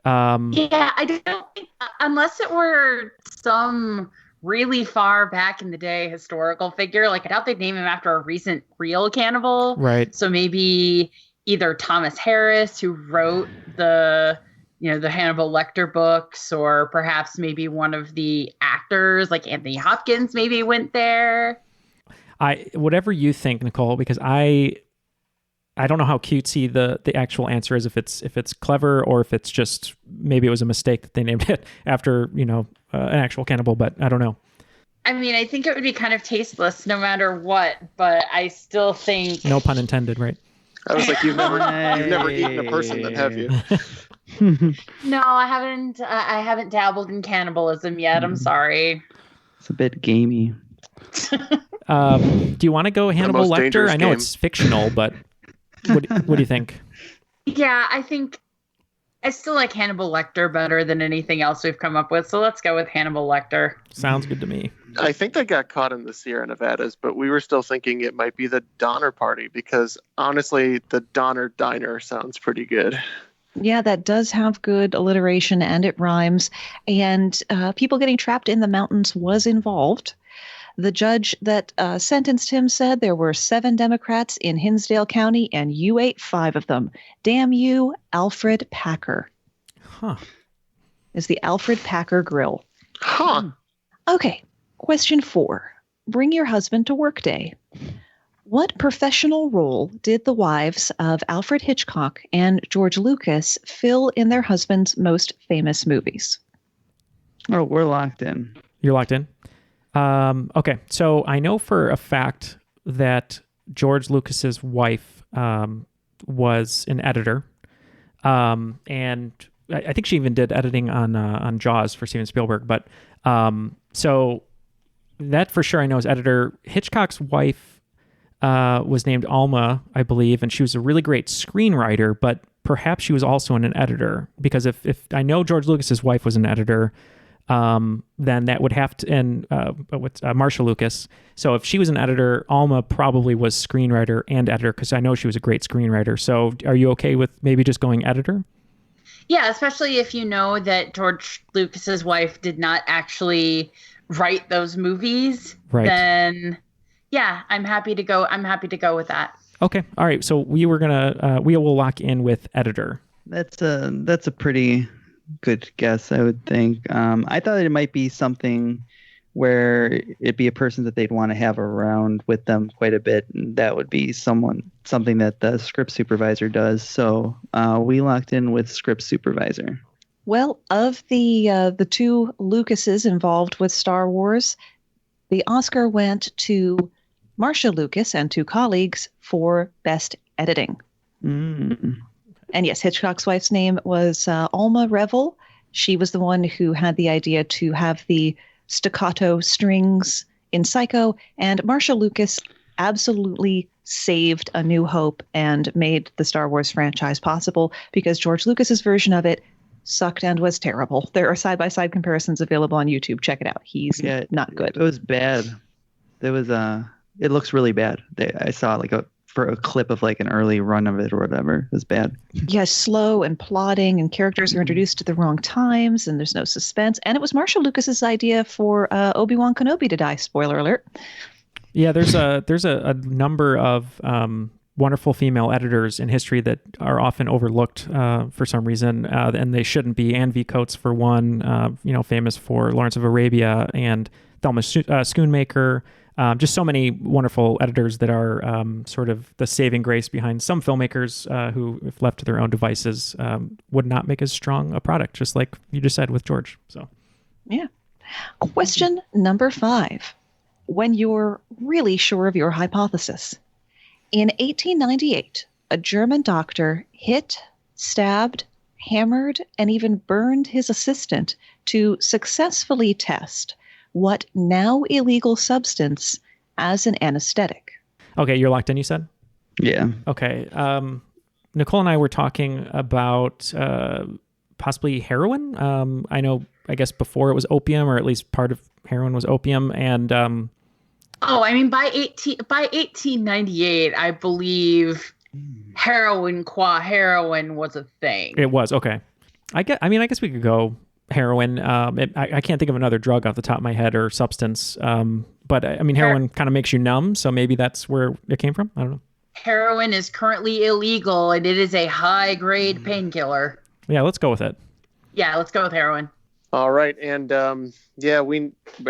Yeah, I don't think, unless it were some really far back in the day historical figure, like I doubt they'd name him after a recent real cannibal. Right. So maybe either Thomas Harris, who wrote the Hannibal Lecter books, or perhaps maybe one of the actors like Anthony Hopkins maybe went there. Whatever you think, Nicolle, because I don't know how cutesy the actual answer is, if it's clever or if it's just maybe it was a mistake that they named it after an actual cannibal, but I don't know. I mean, I think it would be kind of tasteless no matter what, but I still think... No pun intended, right? I was like, you've never eaten a person, then, have you? No, I haven't. I haven't dabbled in cannibalism yet. I'm sorry. It's a bit gamey. Do you want to go Hannibal most Lecter? dangerous I know game. it's fictional, but what do you think? Yeah, I think I still like Hannibal Lecter better than anything else we've come up with. So let's go with Hannibal Lecter. Sounds good to me. I think they got caught in the Sierra Nevadas, but we were still thinking it might be the Donner Party because honestly, the Donner Diner sounds pretty good. Yeah, that does have good alliteration and it rhymes. And people getting trapped in the mountains was involved. The judge that sentenced him said there were 7 Democrats in Hinsdale County and you ate 5 of them. Damn you, Alfred Packer. Huh. Is the Alfred Packer Grill. Huh. Okay, question 4. Bring your husband to work day. What professional role did the wives of Alfred Hitchcock and George Lucas fill in their husbands' most famous movies? Oh, we're locked in. You're locked in? Okay, so I know for a fact that George Lucas's wife was an editor, and I think she even did editing on Jaws for Steven Spielberg. But so that for sure I know is editor. Hitchcock's wife was named Alma, I believe, and she was a really great screenwriter. But perhaps she was also an editor, because if I know George Lucas's wife was an editor. then that would have to, and Marsha Lucas. So if she was an editor, Alma probably was screenwriter and editor, because I know she was a great screenwriter. So are you okay with maybe just going editor? Yeah, especially if you know that George Lucas's wife did not actually write those movies, right. Then yeah, I'm happy to go with that. Okay. All right. So we will lock in with editor. That's a pretty good guess, I would think. I thought it might be something where it'd be a person that they'd want to have around with them quite a bit, and that would be something that the script supervisor does. So we locked in with script supervisor. Well, of the two Lucases involved with Star Wars, the Oscar went to Marsha Lucas and two colleagues for Best Editing. Mm. And yes, Hitchcock's wife's name was Alma Revel. She was the one who had the idea to have the staccato strings in Psycho, and Marsha Lucas absolutely saved A New Hope and made the Star Wars franchise possible, because George Lucas's version of it sucked and was terrible. There are side-by-side comparisons available on YouTube. Check it out. He's not good. It was bad. It was it looks really bad. I saw like a clip of like an early run of it or whatever. It was bad. Yeah, slow and plodding, and characters are introduced at the wrong times, and there's no suspense. And it was Marsha Lucas's idea for Obi-Wan Kenobi to die. Spoiler alert. Yeah, there's a number of wonderful female editors in history that are often overlooked for some reason, and they shouldn't be. Anne V. Coates, for one, famous for Lawrence of Arabia, and Thelma Schoonmaker. Just so many wonderful editors that are sort of the saving grace behind some filmmakers who, if left to their own devices, would not make as strong a product, just like you just said with George. So, yeah. Question number 5. When you're really sure of your hypothesis. In 1898, a German doctor hit, stabbed, hammered, and even burned his assistant to successfully test what now illegal substance as an anesthetic. Okay, you're locked in, you said? Yeah. Okay. Nicolle and I were talking about possibly heroin. I guess before it was opium, or at least part of heroin was opium. And by 1898, I believe heroin was a thing. It was. Okay. I guess we could go heroin. I can't think of another drug off the top of my head or substance. But heroin kind of makes you numb, so maybe that's where it came from. I don't know. Heroin is currently illegal, and it is a high-grade painkiller. Yeah, let's go with it. Yeah, let's go with heroin. All right, and I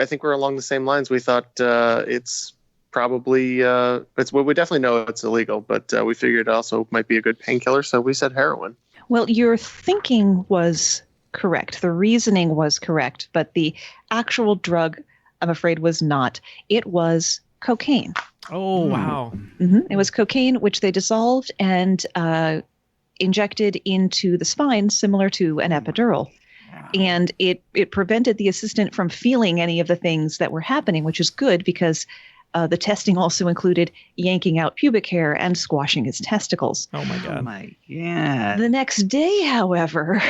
think we're along the same lines. We thought it's probably we definitely know it's illegal, but we figured it also might be a good painkiller, so we said heroin. Well, your thinking was correct. The reasoning was correct, but the actual drug, I'm afraid, was not. It was cocaine. Oh, wow. Mm-hmm. It was cocaine, which they dissolved and injected into the spine, similar to an epidural. And it prevented the assistant from feeling any of the things that were happening, which is good, because the testing also included yanking out pubic hair and squashing his testicles. Oh, my God. Oh, my God. The next day, however,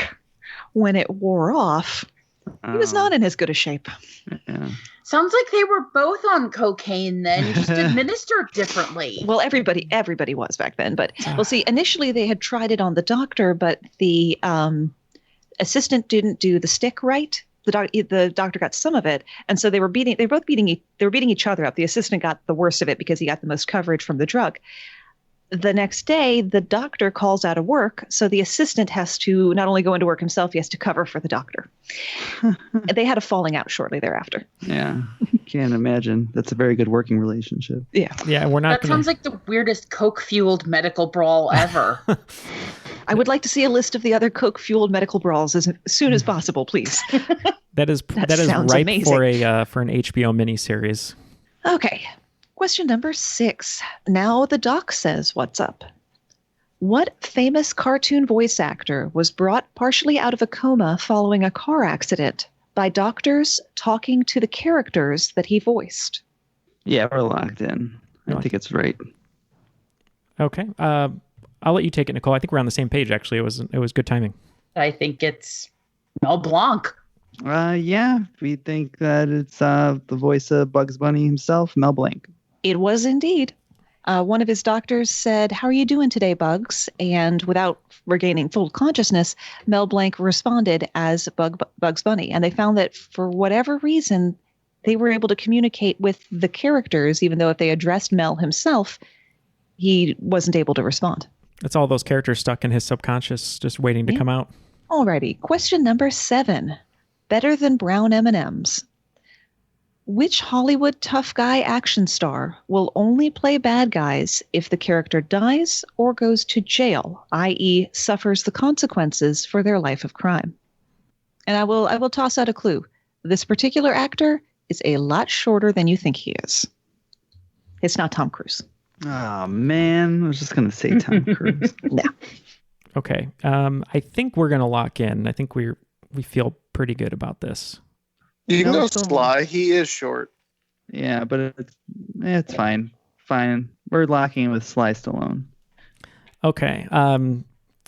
when it wore off, he was not in as good a shape. Yeah. Sounds like they were both on cocaine then, just administered differently. Well, everybody was back then. But we'll see. Initially, they had tried it on the doctor, but the assistant didn't do the stick right. The doctor got some of it, and so they were both beating each other up. The assistant got the worst of it because he got the most coverage from the drug. The next day, the doctor calls out of work, so the assistant has to not only go into work himself, he has to cover for the doctor. They had a falling out shortly thereafter. Yeah, can't imagine. That's a very good working relationship. Yeah. Yeah, we're not. That sounds like the weirdest coke-fueled medical brawl ever. I would like to see a list of the other coke-fueled medical brawls as soon as possible, please. That is sounds ripe amazing. for an HBO miniseries. Okay. Question number 6. Now the doc says what's up. What famous cartoon voice actor was brought partially out of a coma following a car accident by doctors talking to the characters that he voiced? Yeah, we're locked in. I think it's right. Okay. I'll let you take it, Nicolle. I think we're on the same page, actually. It was good timing. I think it's Mel Blanc. Yeah, we think that it's the voice of Bugs Bunny himself, Mel Blanc. It was indeed. One of his doctors said, "How are you doing today, Bugs?" And without regaining full consciousness, Mel Blanc responded as Bugs Bunny. And they found that for whatever reason, they were able to communicate with the characters, even though if they addressed Mel himself, he wasn't able to respond. It's all those characters stuck in his subconscious, just waiting to come out. Alrighty, question number 7. Better than brown M&Ms. Which Hollywood tough guy action star will only play bad guys if the character dies or goes to jail, i.e. suffers the consequences for their life of crime? And I will toss out a clue. This particular actor is a lot shorter than you think he is. It's not Tom Cruise. Oh, man. I was just going to say Tom Cruise. No. Okay. I think we're going to lock in. I think we feel pretty good about this. You can go Sly. He is short. Yeah, but it's fine. Fine. We're locking in with Sly Stallone. Okay.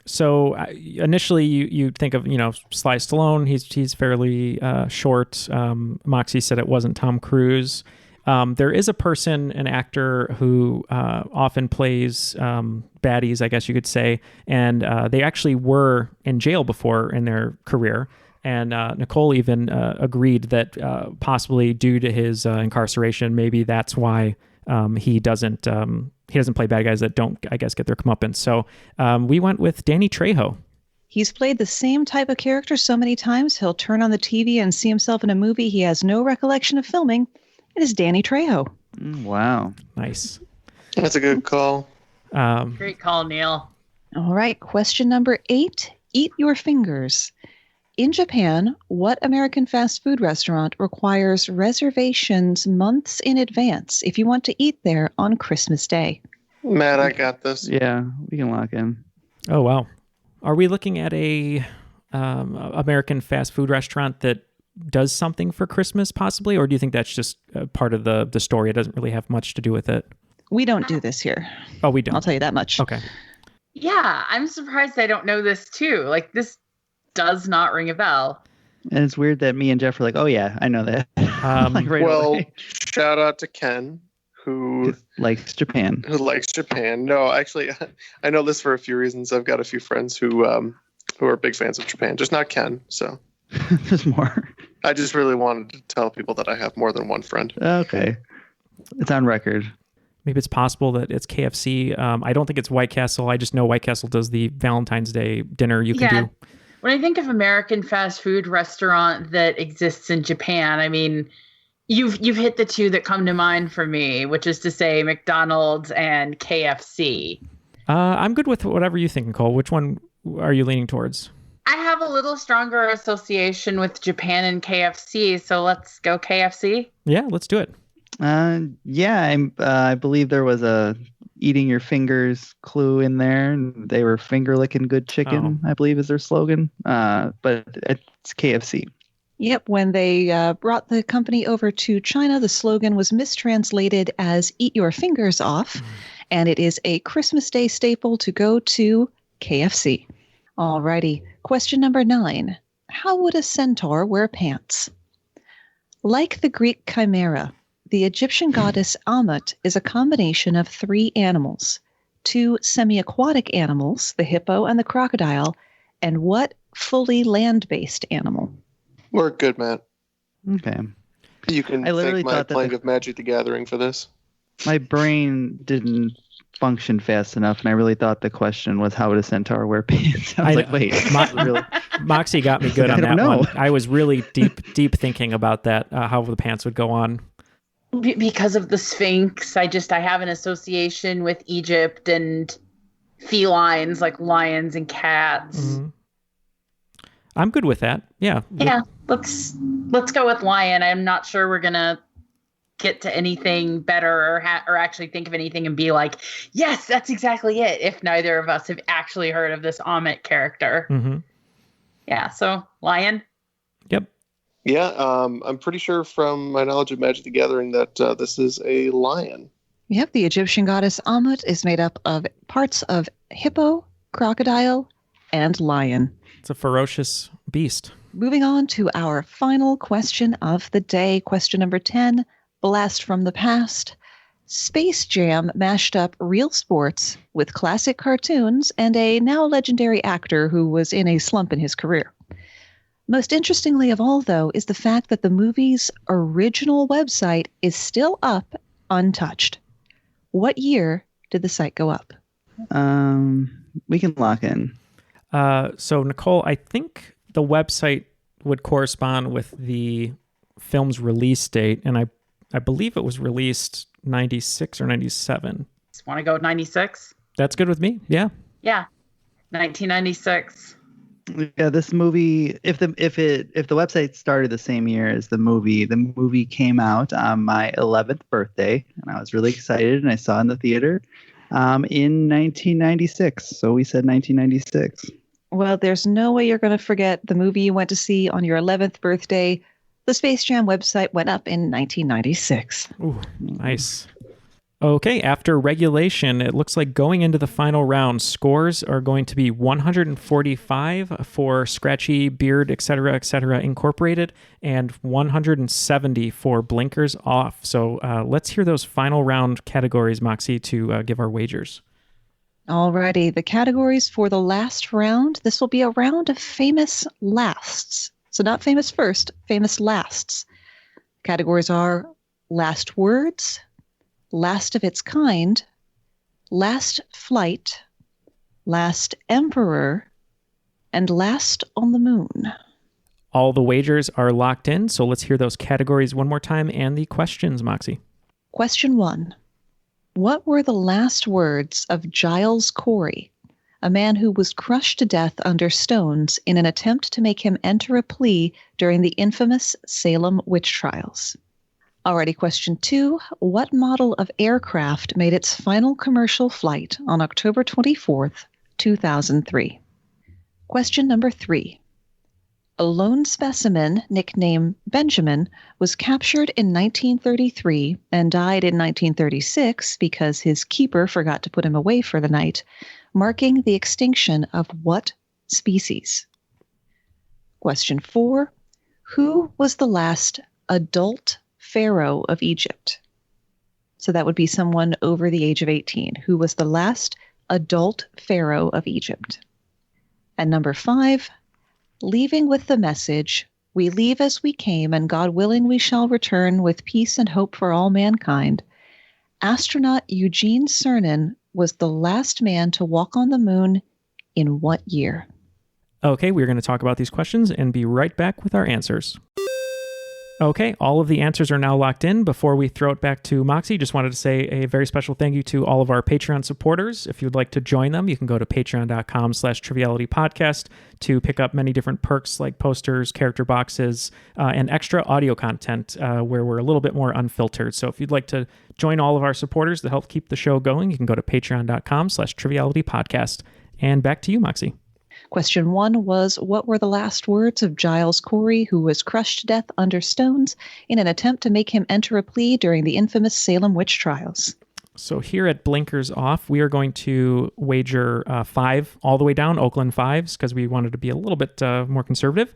So initially you think of, Sly Stallone. He's fairly short. Moxie said it wasn't Tom Cruise. There is a person, an actor who often plays baddies, I guess you could say, and they actually were in jail before in their career. And Nicolle even agreed that possibly due to his incarceration, maybe that's why he doesn't play bad guys that don't, I guess, get their comeuppance. So we went with Danny Trejo. He's played the same type of character so many times, he'll turn on the TV and see himself in a movie he has no recollection of filming. It is Danny Trejo. Wow. Nice. That's a good call. Great call, Neal. All right. Question number 8. Eat your fingers. In Japan, what American fast food restaurant requires reservations months in advance if you want to eat there on Christmas Day? Matt, I got this. Yeah, we can lock in. Oh, wow. Are we looking at a American fast food restaurant that does something for Christmas possibly, or do you think that's just part of the story? It doesn't really have much to do with it. We don't do this here. Oh, we don't. I'll tell you that much. Okay. Yeah, I'm surprised I don't know this too. Like, this does not ring a bell. And it's weird that me and Jeff are like, oh yeah, I know that. Shout out to Ken, who likes Japan. No, actually, I know this for a few reasons. I've got a few friends who are big fans of Japan, just not Ken. So there's more. I just really wanted to tell people that I have more than one friend. Okay. It's on record. Maybe it's possible that it's KFC. I don't think it's White Castle. I just know White Castle does the Valentine's Day dinner you can do. When I think of American fast food restaurant that exists in Japan, I mean, you've hit the two that come to mind for me, which is to say McDonald's and KFC. I'm good with whatever you think, Nicolle. Which one are you leaning towards? I have a little stronger association with Japan and KFC, so let's go KFC. Yeah, let's do it. I believe there was a eating your fingers clue in there, and they were finger licking good chicken, I believe is their slogan. But it's KFC. Yep. When they brought the company over to China, the slogan was mistranslated as "eat your fingers off," and it is a Christmas Day staple to go to KFC. Alrighty. Question number 9. How would a centaur wear pants? Like the Greek chimera, the Egyptian goddess Ammut is a combination of 3 animals, 2 semi-aquatic animals, the hippo and the crocodile, and what fully land-based animal? We're good, Matt. Okay. You can thank my playing of Magic the Gathering for this. My brain didn't function fast enough, and I really thought the question was how would a centaur wear pants? I was like, wait. Moxie got me good on that one. I was really deep thinking about that, how the pants would go on. Because of the Sphinx, I have an association with Egypt and felines like lions and cats. Mm-hmm. I'm good with that. Yeah. Yeah. Let's go with lion. I'm not sure we're gonna get to anything better or actually think of anything and be like, yes, that's exactly it. If neither of us have actually heard of this Ammut character. Mm-hmm. Yeah. So lion. Yep. Yeah, I'm pretty sure from my knowledge of Magic the Gathering that this is a lion. Yep, the Egyptian goddess Ammut is made up of parts of hippo, crocodile, and lion. It's a ferocious beast. Moving on to our final question of the day. Question number 10, Blast from the Past. Space Jam mashed up real sports with classic cartoons and a now legendary actor who was in a slump in his career. Most interestingly of all, though, is the fact that the movie's original website is still up, untouched. What year did the site go up? We can lock in. So, Nicolle, I think the website would correspond with the film's release date, and I believe it was released 96 or 97. Want to go with 96? That's good with me. Yeah. Yeah. 1996. Yeah, this movie, if the website started the same year as the movie came out on my 11th birthday, and I was really excited, and I saw it in the theater in 1996. So we said 1996. Well, there's no way you're going to forget the movie you went to see on your 11th birthday. The Space Jam website went up in 1996. Ooh, nice. Okay, after regulation, it looks like going into the final round, scores are going to be 145 for Scratchy, Beard, etc., Incorporated, and 170 for Blinkers Off. So let's hear those final round categories, Moxie, to give our wagers. Alrighty, the categories for the last round. This will be a round of famous lasts. So not famous first, famous lasts. Categories are last words, last of its kind, last flight, last emperor, and last on the moon. All the wagers are locked in, so let's hear those categories one more time and the questions, Moxie. Question 1. What were the last words of Giles Corey, a man who was crushed to death under stones in an attempt to make him enter a plea during the infamous Salem witch trials? Alrighty, question 2. What model of aircraft made its final commercial flight on October 24th, 2003? Question number 3. A lone specimen, nicknamed Benjamin, was captured in 1933 and died in 1936 because his keeper forgot to put him away for the night, marking the extinction of what species? Question 4. Who was the last adult pharaoh of Egypt? So that would be someone over the age of 18. Who was the last adult pharaoh of Egypt? And number 5, leaving with the message, we leave as we came, and God willing we shall return with peace and hope for all mankind. Astronaut Eugene Cernan was the last man to walk on the moon in what year? Okay, we're going to talk about these questions and be right back with our answers. Okay, all of the answers are now locked in. Before we throw it back to Moxie, just wanted to say a very special thank you to all of our Patreon supporters. If you'd like to join them, you can go to patreon.com/trivialitypodcast to pick up many different perks like posters, character boxes, and extra audio content where we're a little bit more unfiltered. So if you'd like to join all of our supporters to help keep the show going, you can go to patreon.com/trivialitypodcast. And back to you, Moxie. Question 1 was, what were the last words of Giles Corey, who was crushed to death under stones in an attempt to make him enter a plea during the infamous Salem witch trials? So here at Blinkers Off, we are going to wager 5 all the way down, Oakland 5s, because we wanted to be a little bit more conservative.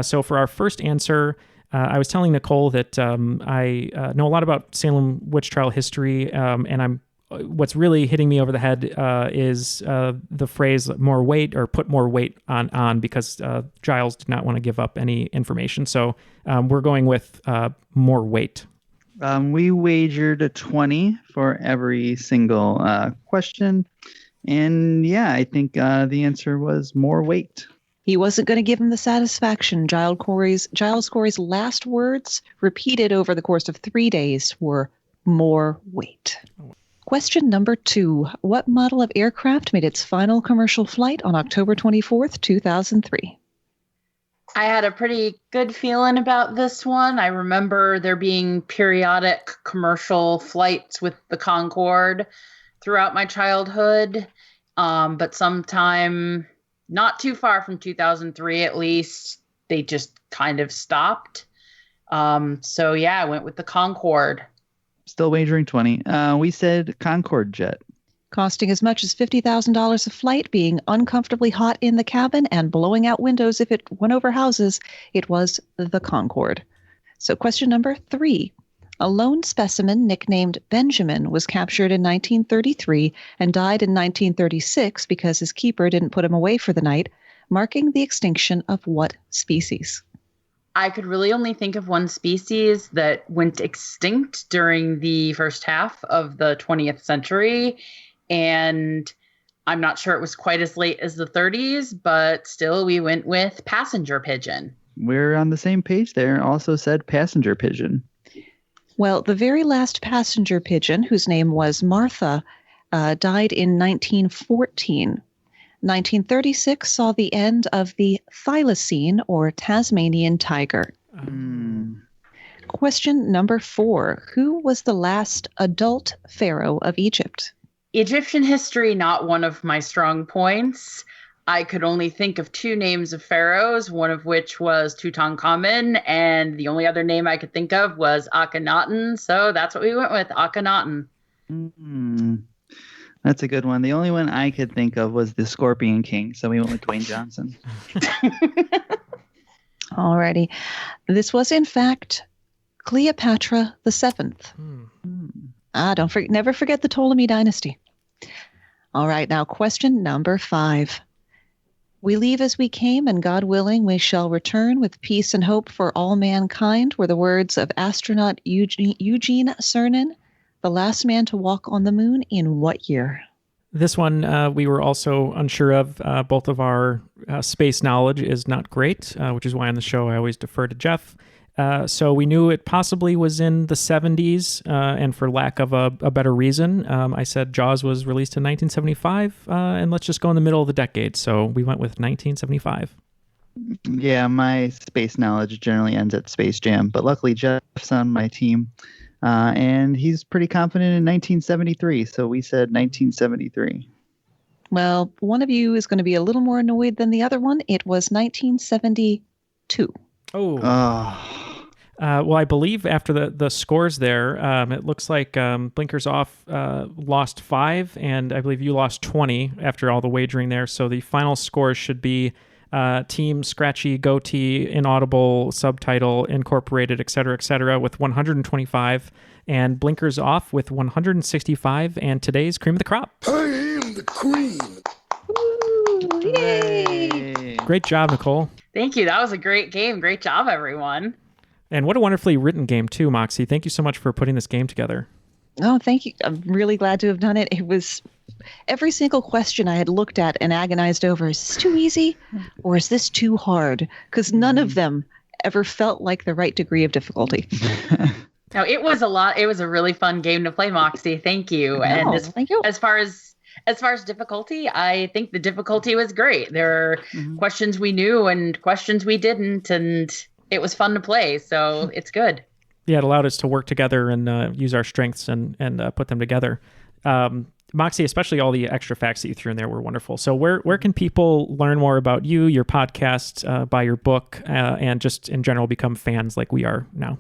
So for our first answer, I was telling Nicolle that I know a lot about Salem witch trial history, and what's really hitting me over the head is the phrase more weight, or put more weight on because Giles did not want to give up any information. So we're going with more weight. We wagered a 20 for every single question. And yeah, I think the answer was more weight. He wasn't going to give him the satisfaction. Giles Corey's last words, repeated over the course of 3 days, were more weight. Question number 2. What model of aircraft made its final commercial flight on October 24th, 2003? I had a pretty good feeling about this one. I remember there being periodic commercial flights with the Concorde throughout my childhood, but sometime not too far from 2003, at least, they just kind of stopped. So yeah, I went with the Concorde. Still wagering 20. We said Concorde jet. costing as much as $50,000 a flight, being uncomfortably hot in the cabin, and blowing out windows if it went over houses. It was the Concorde. So question number 3. A lone specimen nicknamed Benjamin was captured in 1933 and died in 1936 because his keeper didn't put him away for the night, marking the extinction of what species? I could really only think of one species that went extinct during the first half of the 20th century. And I'm not sure it was quite as late as the 30s, but still we went with passenger pigeon. We're on the same page there. Also said passenger pigeon. Well, the very last passenger pigeon, whose name was Martha, died in 1914. 1936 saw the end of the thylacine, or Tasmanian tiger. Question number 4. Who was the last adult pharaoh of Egypt? Egyptian history, not one of my strong points. I could only think of 2 names of pharaohs, one of which was Tutankhamun, and the only other name I could think of was Akhenaten. So that's what we went with, Akhenaten. That's a good one. The only one I could think of was the Scorpion King, so we went with Dwayne Johnson. Alrighty. This was, in fact, Cleopatra the Seventh. Never forget the Ptolemy dynasty. All right, now question number 5. We leave as we came, and God willing, we shall return with peace and hope for all mankind, were the words of astronaut Eugene Cernan, the last man to walk on the moon, in what year? This one we were also unsure of. Both of our space knowledge is not great, which is why on the show I always defer to Jeff. So we knew it possibly was in the 70s, and for lack of a better reason, I said Jaws was released in 1975, and let's just go in the middle of the decade. So we went with 1975. Yeah, my space knowledge generally ends at Space Jam, but luckily Jeff's on my team, and he's pretty confident in 1973, so we said 1973. Well, one of you is going to be a little more annoyed than the other one. It was 1972. Well, I believe after the scores there, it looks like Blinkers Off lost 5, and I believe you lost 20 after all the wagering there. So the final scores should be Team Scratchy, Goatee, Inaudible, Subtitle, Incorporated, etc., with 125, and Blinkers Off with 165, and today's Cream of the Crop. I am the cream. Ooh, yay! Great job, Nicolle. Thank you. That was a great game. Great job, everyone. And what a wonderfully written game, too, Moxie. Thank you so much for putting this game together. Oh, thank you. I'm really glad to have done it. It was every single question I had looked at and agonized over. Is this too easy or is this too hard? Because none of them ever felt like the right degree of difficulty. No, it was a lot. It was a really fun game to play, Moxie. Thank you. And thank you. As far as difficulty, I think the difficulty was great. There are questions we knew and questions we didn't, and it was fun to play. So it's good. Yeah, it allowed us to work together and use our strengths and put them together. Moxie, especially all the extra facts that you threw in there were wonderful. So where can people learn more about you, your podcast, buy your book, and just in general become fans like we are now?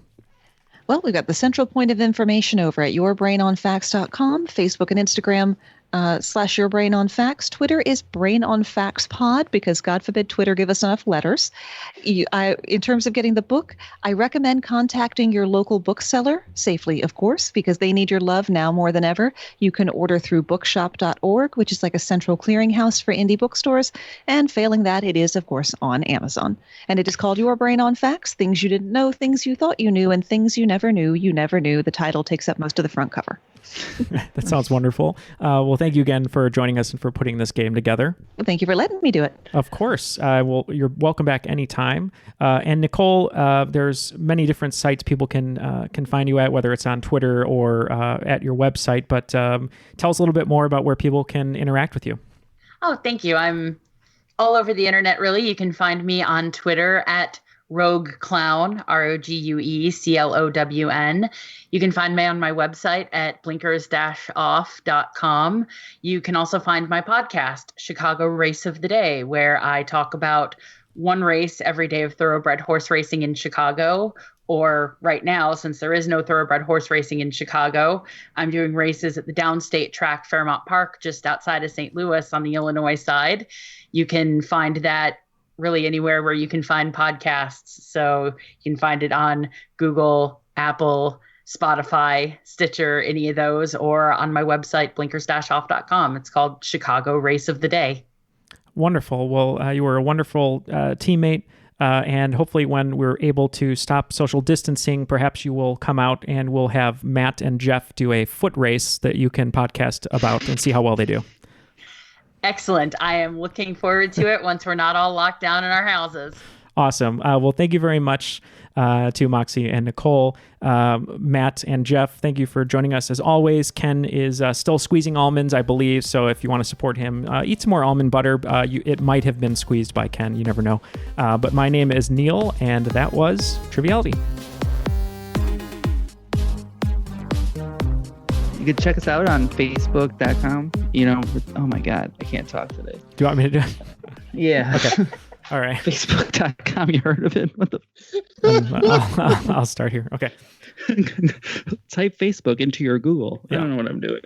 Well, we've got the central point of information over at yourbrainonfacts.com, Facebook and Instagram /yourbrainonfacts. Twitter is brainonfactspod because God forbid Twitter give us enough letters. In terms of getting the book, I recommend contacting your local bookseller, safely of course, because they need your love now more than ever. You can order through bookshop.org, which is like a central clearinghouse for indie bookstores, and failing that, it is of course on Amazon. And it is called Your Brain on Facts, things you didn't know, things you thought you knew, and things you never knew. The title takes up most of the front cover. That sounds wonderful. Well, thank you again for joining us and for putting this game together. Well, thank you for letting me do it. Of course. Well, you're welcome back anytime. And Nicolle, there's many different sites people can find you at, whether it's on Twitter or at your website. But tell us a little bit more about where people can interact with you. Oh, thank you. I'm all over the internet, really. You can find me on Twitter at Rogue Clown, ROGUECLOWN. You can find me on my website at blinkers-off.com. You can also find my podcast, Chicago Race of the Day, where I talk about one race every day of thoroughbred horse racing in Chicago, Or right now, since there is no thoroughbred horse racing in Chicago, I'm doing races at the downstate track, Fairmount Park, just outside of St. Louis on the Illinois side. You can find that really anywhere where you can find podcasts. So you can find it on Google, Apple, Spotify, Stitcher, any of those, or on my website, blinkers-off.com. It's called Chicago Race of the Day. Wonderful. Well, you were a wonderful teammate. And hopefully when we're able to stop social distancing, perhaps you will come out and we'll have Matt and Jeff do a foot race that you can podcast about and see how well they do. Excellent. I am looking forward to it once we're not all locked down in our houses. Awesome. Well, thank you very much to Moxie and Nicolle. Matt and Jeff, thank you for joining us as always. Ken is still squeezing almonds, I believe. So if you want to support him, eat some more almond butter. It might have been squeezed by Ken. You never know. But my name is Neal, and that was Triviality. You can check us out on Facebook.com. Oh my God, I can't talk today. Do you want me to do it? Yeah. Okay. All right. Facebook.com. You heard of it? What the? I'll start here. Okay. Type Facebook into your Google. I don't know what I'm doing.